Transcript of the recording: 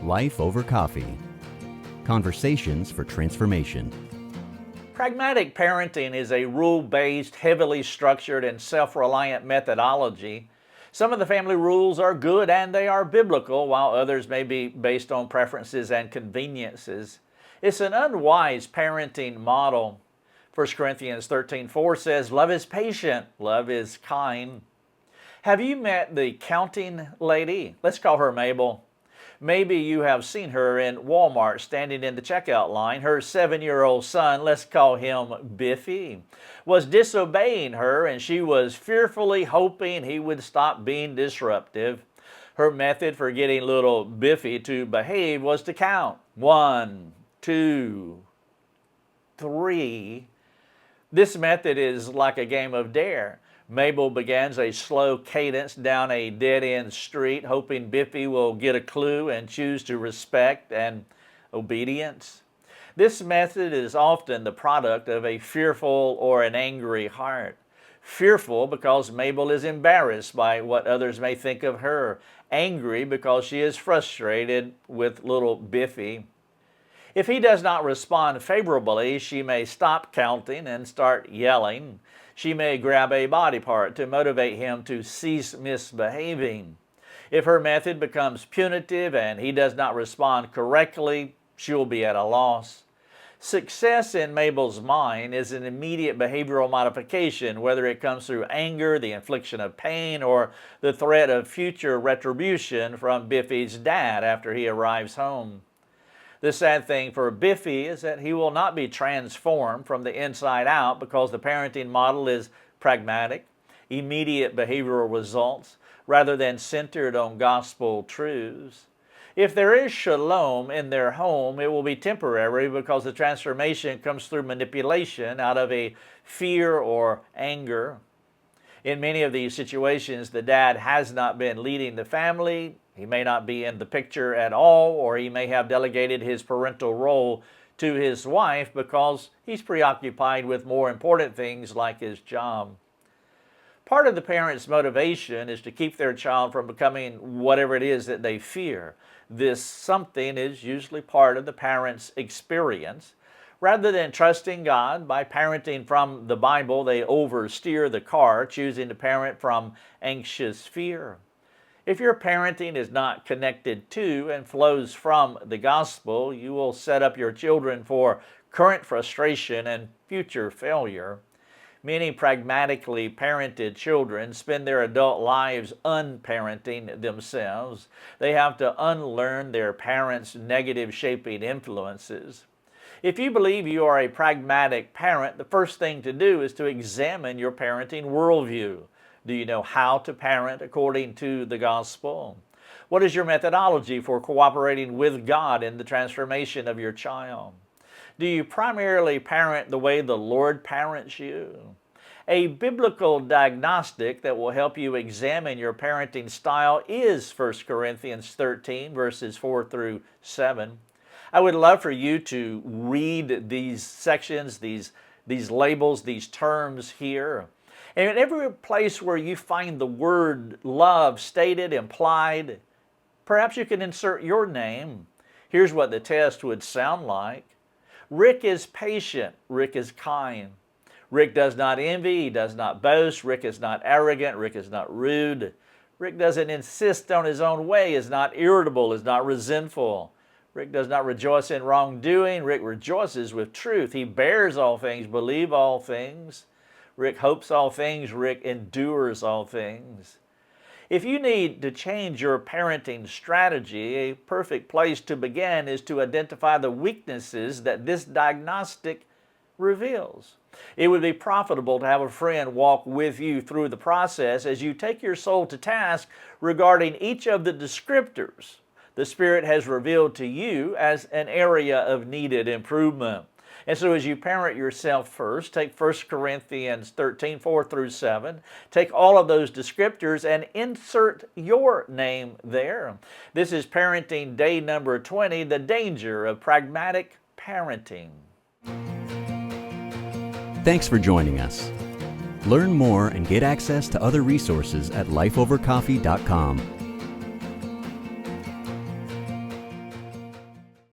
Life Over Coffee. Conversations for transformation. Pragmatic parenting is a rule-based, heavily structured, and self-reliant methodology. Some of the family rules are good and they are biblical, while others may be based on preferences and conveniences. It's an unwise parenting model. 1 Corinthians 13:4 says, "Love is patient, love is kind." Have you met the counting lady? Let's call her Mabel. Maybe you have seen her in Walmart standing in the checkout line. Her 7-year-old son, let's call him Biffy, was disobeying her, and she was fearfully hoping he would stop being disruptive. Her method for getting little Biffy to behave was to count 1, 2, 3. This method is like a game of dare. Mabel begins a slow cadence down a dead-end street, hoping Biffy will get a clue and choose to respect and obedience. This method is often the product of a fearful or an angry heart. Fearful because Mabel is embarrassed by what others may think of her. Angry because she is frustrated with little Biffy. If he does not respond favorably, she may stop counting and start yelling. She may grab a body part to motivate him to cease misbehaving. If her method becomes punitive and he does not respond correctly, she will be at a loss. Success in Mabel's mind is an immediate behavioral modification, whether it comes through anger, the infliction of pain, or the threat of future retribution from Biffy's dad after he arrives home. The sad thing for Biffy is that he will not be transformed from the inside out because the parenting model is pragmatic, immediate behavioral results, rather than centered on gospel truths. If there is shalom in their home, it will be temporary because the transformation comes through manipulation out of a fear or anger. In many of these situations, the dad has not been leading the family. He may not be in the picture at all, or he may have delegated his parental role to his wife because he's preoccupied with more important things like his job. Part of the parent's motivation is to keep their child from becoming whatever it is that they fear. This something is usually part of the parent's experience. Rather than trusting God by parenting from the Bible, they oversteer the car, choosing to parent from anxious fear. If your parenting is not connected to and flows from the gospel, you will set up your children for current frustration and future failure. Many pragmatically parented children spend their adult lives unparenting themselves. They have to unlearn their parents' negative shaping influences. If you believe you are a pragmatic parent, the first thing to do is to examine your parenting worldview. Do you know how to parent according to the gospel? What is your methodology for cooperating with God in the transformation of your child? Do you primarily parent the way the Lord parents you? A biblical diagnostic that will help you examine your parenting style is 1 Corinthians 13, verses 4 through 7. I would love for you to read these sections, these labels, these terms here. And in every place where you find the word love stated, implied, perhaps you can insert your name. Here's what the test would sound like. Rick is patient. Rick is kind. Rick does not envy. He does not boast. Rick is not arrogant. Rick is not rude. Rick doesn't insist on his own way, is not irritable, is not resentful. Rick does not rejoice in wrongdoing. Rick rejoices with truth. He bears all things, believes all things. Rick hopes all things. Rick endures all things. If you need to change your parenting strategy, a perfect place to begin is to identify the weaknesses that this diagnostic reveals. It would be profitable to have a friend walk with you through the process as you take your soul to task regarding each of the descriptors the Spirit has revealed to you as an area of needed improvement. And so as you parent yourself first, take 1 Corinthians 13, 4 through 7. Take all of those descriptors and insert your name there. This is parenting day number 20, the danger of pragmatic parenting. Thanks for joining us. Learn more and get access to other resources at lifeovercoffee.com.